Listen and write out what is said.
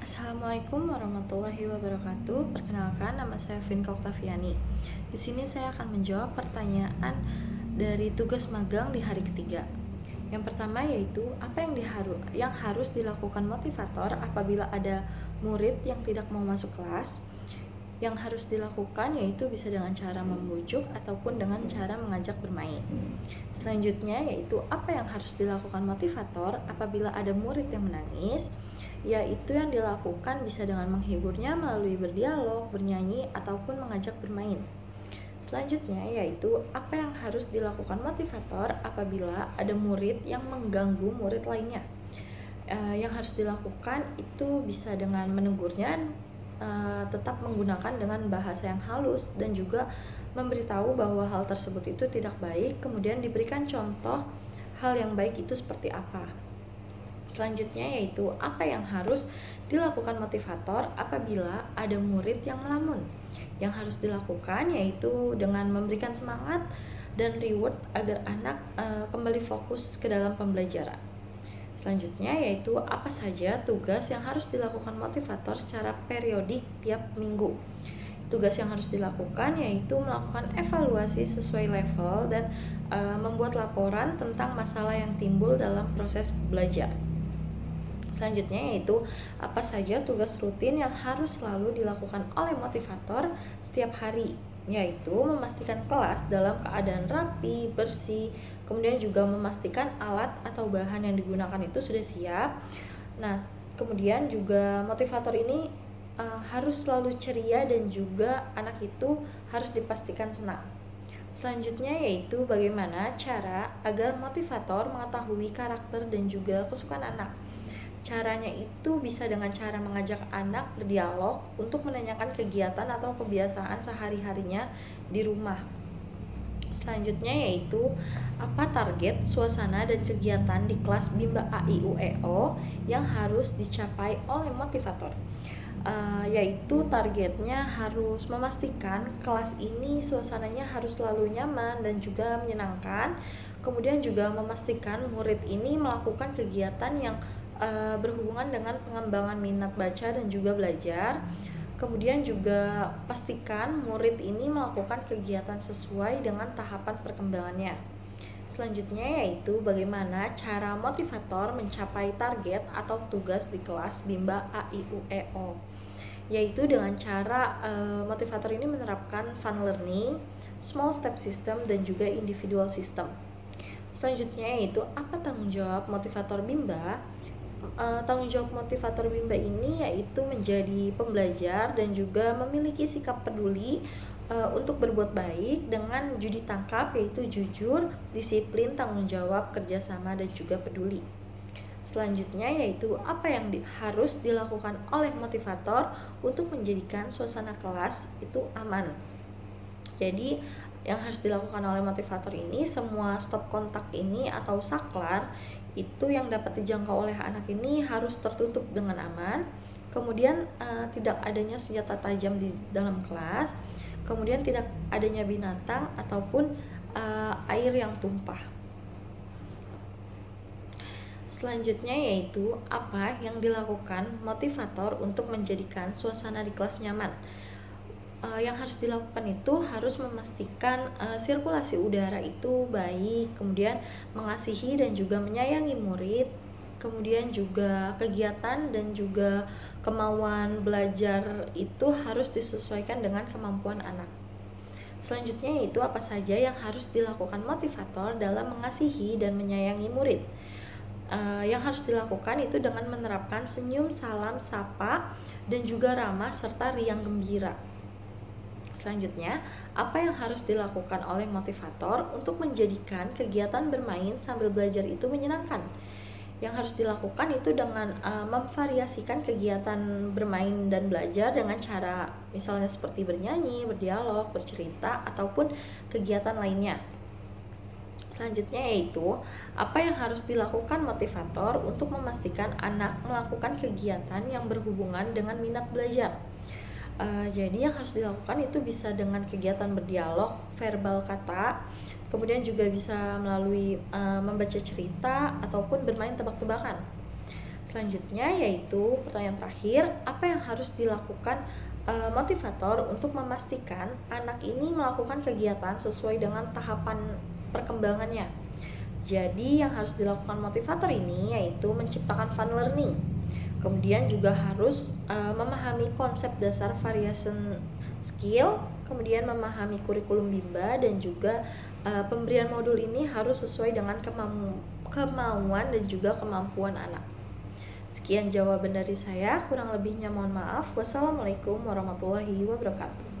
Assalamualaikum warahmatullahi wabarakatuh. Perkenalkan, nama saya Vinka Oktaviani. Di sini saya akan menjawab pertanyaan dari tugas magang di hari ketiga. Yang pertama yaitu apa yang harus dilakukan motivator apabila ada murid yang tidak mau masuk kelas. Yang harus dilakukan yaitu bisa dengan cara membujuk ataupun dengan cara mengajak bermain. Selanjutnya yaitu apa yang harus dilakukan motivator apabila ada murid yang menangis, yaitu yang dilakukan bisa dengan menghiburnya melalui berdialog, bernyanyi, ataupun mengajak bermain. Selanjutnya yaitu apa yang harus dilakukan motivator apabila ada murid yang mengganggu murid lainnya. Yang harus dilakukan itu bisa dengan menegurnya, tetap menggunakan dengan bahasa yang halus dan juga memberitahu bahwa hal tersebut itu tidak baik, kemudian diberikan contoh hal yang baik itu seperti apa. Selanjutnya yaitu apa yang harus dilakukan motivator apabila ada murid yang melamun. Yang harus dilakukan yaitu dengan memberikan semangat dan reward agar anak kembali fokus ke dalam pembelajaran. Selanjutnya yaitu apa saja tugas yang harus dilakukan motivator secara periodik tiap minggu. Tugas yang harus dilakukan yaitu melakukan evaluasi sesuai level dan membuat laporan tentang masalah yang timbul dalam proses belajar. Selanjutnya yaitu apa saja tugas rutin yang harus selalu dilakukan oleh motivator setiap hari, yaitu memastikan kelas dalam keadaan rapi, bersih, kemudian juga memastikan alat atau bahan yang digunakan itu sudah siap. Nah, kemudian juga motivator ini harus selalu ceria dan juga anak itu harus dipastikan senang. Selanjutnya yaitu bagaimana cara agar motivator mengetahui karakter dan juga kesukaan anak. Caranya itu bisa dengan cara mengajak anak berdialog untuk menanyakan kegiatan atau kebiasaan sehari-harinya di rumah. Selanjutnya yaitu apa target, suasana, dan kegiatan di kelas Bimba A.I.U.E.O yang harus dicapai oleh motivator. Yaitu targetnya harus memastikan kelas ini suasananya harus selalu nyaman dan juga menyenangkan. Kemudian juga memastikan murid ini melakukan kegiatan yang berhubungan dengan pengembangan minat baca dan juga belajar. Kemudian juga pastikan murid ini melakukan kegiatan sesuai dengan tahapan perkembangannya. Selanjutnya yaitu bagaimana cara motivator mencapai target atau tugas di kelas Bimba A.I.U.E.O, yaitu dengan cara motivator ini menerapkan fun learning, small step system, dan juga individual system. Selanjutnya yaitu apa tanggung jawab motivator Bimba. Tanggung jawab motivator Bimba ini yaitu menjadi pembelajar dan juga memiliki sikap peduli untuk berbuat baik dengan judi tangkap, yaitu jujur, disiplin, tanggung jawab, kerjasama, dan juga peduli. Selanjutnya yaitu apa yang harus dilakukan oleh motivator untuk menjadikan suasana kelas itu aman. Jadi yang harus dilakukan oleh motivator ini, semua stop kontak ini atau saklar itu yang dapat dijangkau oleh anak ini harus tertutup dengan aman. Kemudian tidak adanya senjata tajam di dalam kelas. Kemudian tidak adanya binatang ataupun air yang tumpah. Selanjutnya yaitu apa yang dilakukan motivator untuk menjadikan suasana di kelas nyaman. Yang harus dilakukan itu harus memastikan sirkulasi udara itu baik, kemudian mengasihi dan juga menyayangi murid, kemudian juga kegiatan dan juga kemauan belajar itu harus disesuaikan dengan kemampuan anak. Selanjutnya yaitu apa saja yang harus dilakukan motivator dalam mengasihi dan menyayangi murid. Yang harus dilakukan itu dengan menerapkan senyum, salam, sapa, dan juga ramah serta riang gembira. Selanjutnya, apa yang harus dilakukan oleh motivator untuk menjadikan kegiatan bermain sambil belajar itu menyenangkan? Yang harus dilakukan itu dengan memvariasikan kegiatan bermain dan belajar dengan cara misalnya seperti bernyanyi, berdialog, bercerita, ataupun kegiatan lainnya. Selanjutnya yaitu apa yang harus dilakukan motivator untuk memastikan anak melakukan kegiatan yang berhubungan dengan minat belajar. Jadi yang harus dilakukan itu bisa dengan kegiatan berdialog, verbal kata, kemudian juga bisa melalui membaca cerita ataupun bermain tebak-tebakan. Selanjutnya yaitu pertanyaan terakhir, apa yang harus dilakukan motivator untuk memastikan anak ini melakukan kegiatan sesuai dengan tahapan perkembangannya. Jadi yang harus dilakukan motivator ini yaitu menciptakan fun learning. Kemudian juga harus memahami konsep dasar variation skill, kemudian memahami kurikulum Bimba, dan juga pemberian modul ini harus sesuai dengan kemauan dan juga kemampuan anak. Sekian jawaban dari saya, kurang lebihnya mohon maaf. Wassalamualaikum warahmatullahi wabarakatuh.